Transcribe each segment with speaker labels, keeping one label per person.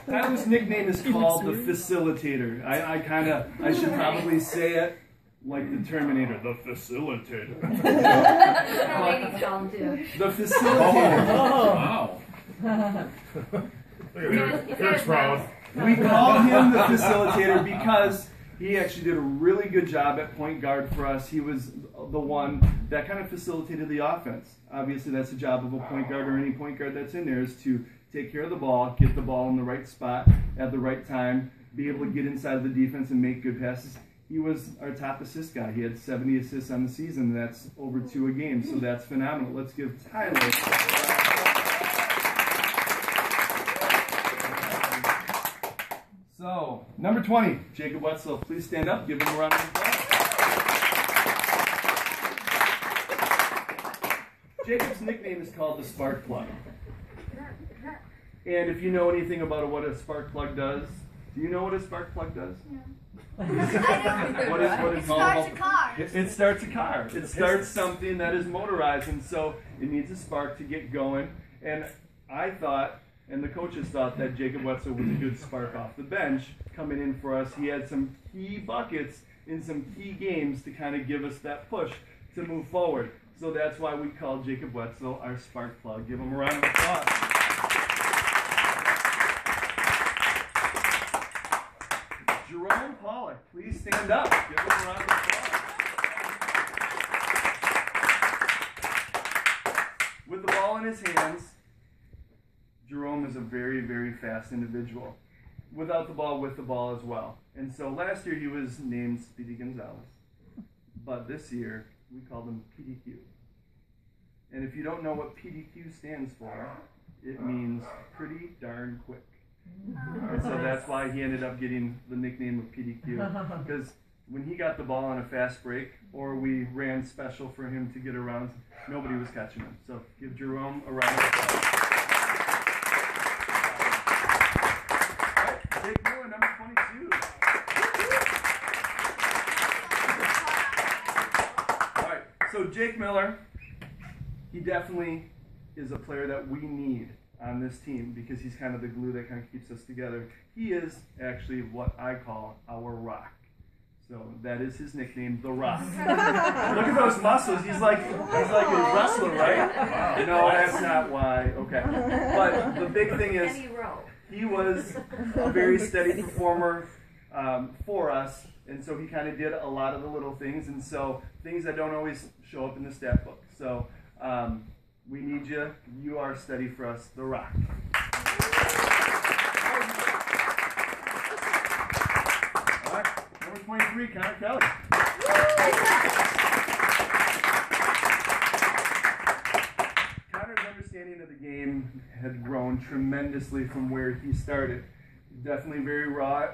Speaker 1: Tyler's nickname is called the Facilitator. I should probably say it like the Terminator, the Facilitator. The Facilitator.
Speaker 2: Oh, wow.
Speaker 3: Kurt's proud.
Speaker 1: We call him the Facilitator because he actually did a really good job at point guard for us. He was the one that kind of facilitated the offense. Obviously, that's the job of a point guard or any point guard that's in there, is to take care of the ball, get the ball in the right spot at the right time, be able to get inside of the defense and make good passes. He was our top assist guy. He had 70 assists on the season. That's over 2 a game, so that's phenomenal. Let's give Tyler. So, number 20, Jacob Wetzel. Please stand up. Give him a round of applause. Jacob's nickname is called the Spark Plug. And if you know anything about what a spark plug does, do you know what a spark plug does?
Speaker 4: No.
Speaker 1: What is
Speaker 4: It starts a car.
Speaker 1: It starts a car. It starts something that is motorized, and so it needs a spark to get going. And I thought, and the coaches thought, that Jacob Wetzel was a good spark off the bench coming in for us. He had some key buckets in some key games to kind of give us that push to move forward. So that's why we called Jacob Wetzel our spark plug. Give him a round of applause. Jerome Pollock, please stand up. Give him a round of applause. With the ball in his hands, Jerome is a very, very fast individual. Without the ball, with the ball as well. And so last year he was named Speedy Gonzalez. But this year, we called him PDQ. And if you don't know what PDQ stands for, it means pretty darn quick. And so that's why he ended up getting the nickname of PDQ. Because when he got the ball on a fast break, or we ran special for him to get around, nobody was catching him. So give Jerome a round of applause. All right, Jake Miller, number 22. All right, so Jake Miller, he definitely is a player that we need on this team because he's kind of the glue that kind of keeps us together. He is actually what I call our rock. So that is his nickname, The Rock. Look at those muscles. He's like a wrestler, right? Wow. No, that's not why. Okay. But the big thing is he was a very steady performer for us, and so he kind of did a lot of the little things, and so things that don't always show up in the stat book. So we need you. You are steady for us, The Rock. All right, number 23, Connor Kelly. Connor's understanding of the game had grown tremendously from where he started. Definitely very raw,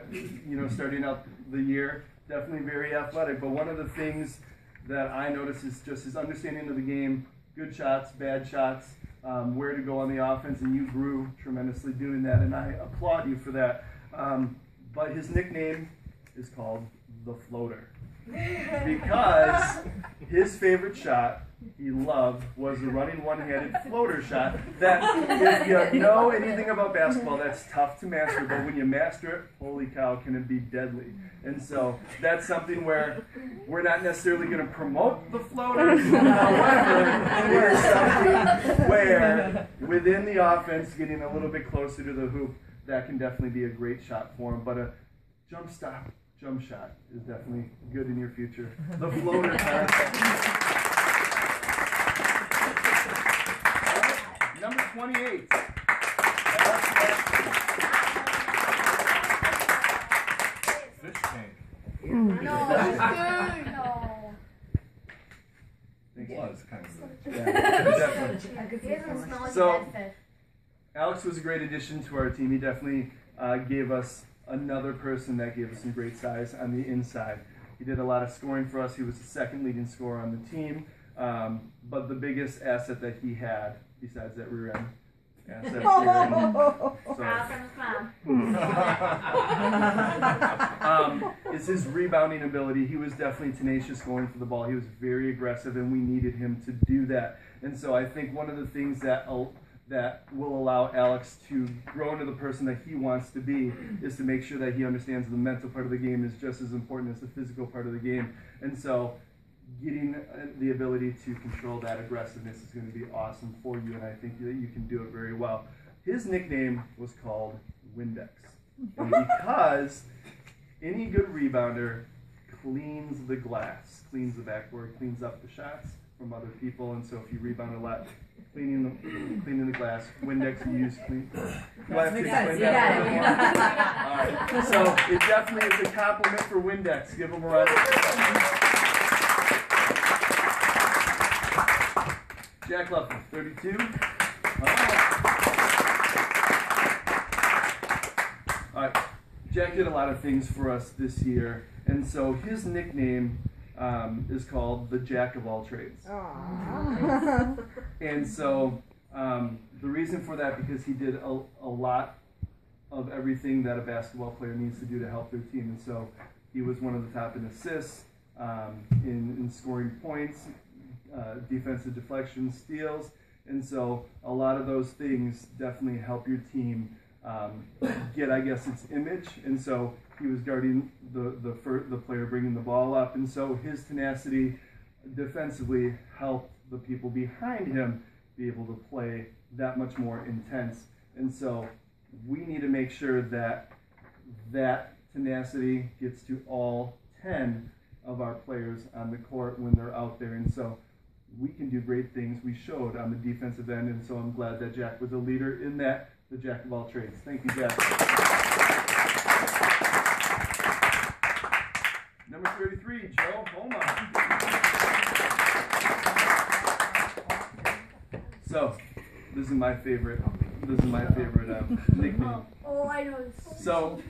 Speaker 1: starting out the year. Definitely very athletic. But one of the things that I noticed is just his understanding of the game. Good shots, bad shots, where to go on the offense, and you grew tremendously doing that, and I applaud you for that. But his nickname is called the Floater because his favorite shot he loved was the running one-handed floater shot that, if you know anything about basketball, that's tough to master, but when you master it, holy cow, can it be deadly. And so that's something where we're not necessarily going to promote the floaters, however, it is something where within the offense, getting a little bit closer to the hoop, that can definitely be a great shot for him. But a jump shot is definitely good in your future. The floater Number 28.
Speaker 3: Fish tank.
Speaker 4: No.
Speaker 3: It was kind of.
Speaker 1: Yeah, definitely. So, Alex was a great addition to our team. He definitely gave us another person that gave us some great size on the inside. He did a lot of scoring for us. He was the second leading scorer on the team. But the biggest asset that he had, besides that rear end asset, is his rebounding ability. He was definitely tenacious going for the ball. He was very aggressive, and we needed him to do that. And so I think one of the things that that will allow Alex to grow into the person that he wants to be is to make sure that he understands the mental part of the game is just as important as the physical part of the game. And so getting the ability to control that aggressiveness is going to be awesome for you, and I think that you can do it very well. His nickname was called Windex, and because any good rebounder cleans the glass, cleans the backboard, cleans up the shots from other people, and so if you rebound a lot, cleaning the glass, Windex you use clean. Do I have to explain that? All right. So it definitely is a compliment for Windex. Give them a round of applause. Jack Luffy, 32. All right. Jack did a lot of things for us this year, and so his nickname is called the Jack of all trades. And so the reason for that, because he did a lot of everything that a basketball player needs to do to help their team. And so he was one of the top in assists, in scoring points, defensive deflections, steals. And so a lot of those things definitely help your team get, I guess, its image. And so he was guarding the player bringing the ball up. And so his tenacity defensively helped the people behind him be able to play that much more intense. And so we need to make sure that that tenacity gets to all 10 of our players on the court when they're out there. And so we can do great things. We showed on the defensive end, and so I'm glad that Jack was a leader in that, the Jack of all trades. Thank you, Jack. Number 33, Joe Beaumont. So, this is my favorite nickname.
Speaker 4: Oh, I know this.
Speaker 1: So,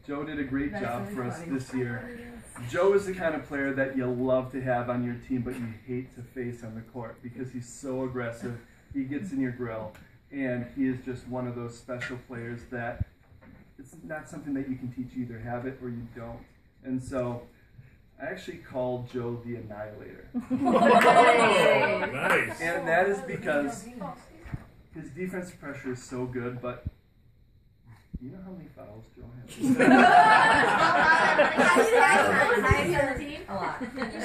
Speaker 1: Joe did a great job for us this year. Joe is the kind of player that you love to have on your team, but you hate to face on the court because he's so aggressive. He gets in your grill, and he is just one of those special players that it's not something that you can teach. You either have it or you don't. And so I actually called Joe the Annihilator.
Speaker 3: Oh, nice.
Speaker 1: And that is because his defensive pressure is so good, but you know how many fouls Joe has?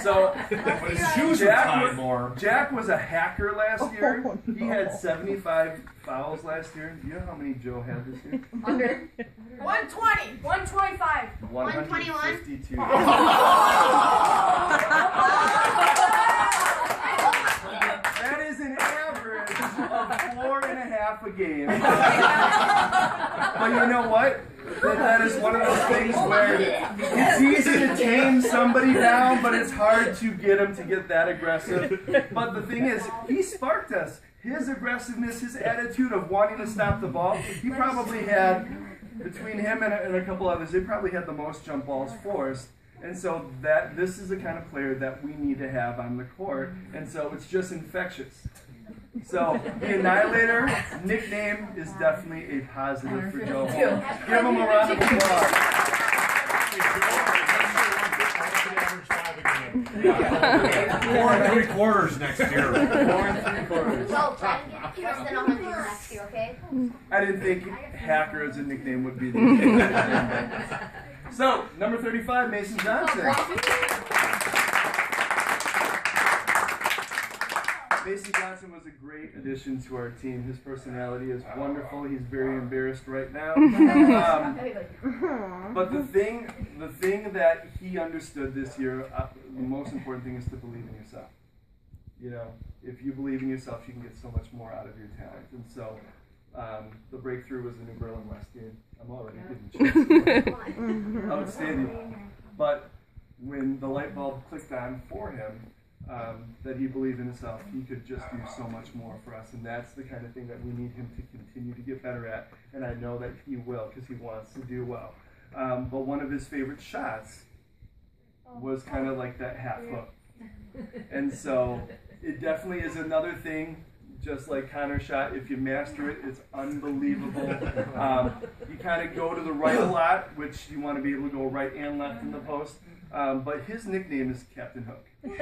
Speaker 1: So
Speaker 3: But his shoes are tied more.
Speaker 1: Jack was a hacker last year. He had 75 fouls last year. Do you know how many Joe had this year?
Speaker 4: 100. 120. 125.
Speaker 1: 152. That is an average of 4.5 a game. But you know what? That is one of those things where it's easy to tame somebody down, but it's hard to get them to get that aggressive. But the thing is, he sparked us. His aggressiveness, his attitude of wanting to stop the ball, he probably had, between him and a couple others, they probably had the most jump balls forced. And so this is the kind of player that we need to have on the court. And so it's just infectious. So the Annihilator nickname is definitely a positive for Joe. Give him a round of applause.
Speaker 3: 4 3/4 next year.
Speaker 1: 4 3/4.
Speaker 4: Well, try to get yours, then I'll have you next year, okay?
Speaker 1: I didn't think hacker as a nickname would be the nickname. So, number 35, Mason Johnson. Mason Johnson was a great addition to our team. His personality is wonderful. He's very embarrassed right now. But the thing that he understood this year, the most important thing is to believe in yourself. You know, if you believe in yourself, you can get so much more out of your talent. And so, the breakthrough was the New Berlin West game. I'm already getting chills. Outstanding. But when the light bulb clicked on for him, that he believed in himself, he could just do so much more for us. And that's the kind of thing that we need him to continue to get better at. And I know that he will, because he wants to do well. But one of his favorite shots was kind of like that half hook. And so it definitely is another thing, just like Connor's shot. If you master it, it's unbelievable. You kind of go to the right a lot, which you want to be able to go right and left in the post. But his nickname is Captain Hook. So give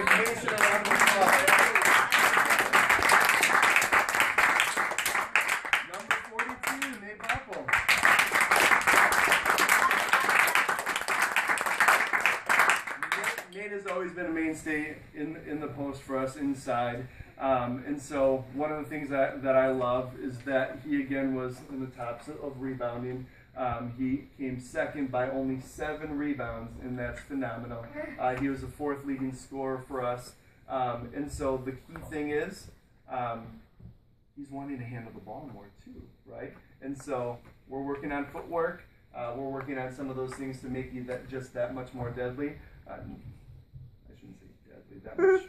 Speaker 1: Mason a round of applause. Nate has always been a mainstay in the post for us inside. And so one of the things that I love is that he again was in the tops of rebounding. He came second by only 7 rebounds, and that's phenomenal. He was the 4th leading scorer for us. And so the key thing is he's wanting to handle the ball more too, right? And so we're working on footwork. We're working on some of those things to make you just that much more deadly. I shouldn't say deadly, that much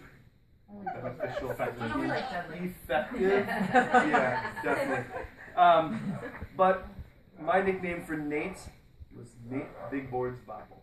Speaker 1: beneficial, effective.
Speaker 5: Oh, we like deadly.
Speaker 1: Effective? Yeah, definitely. But my nickname for Nate was Nate Big Boards Bobble.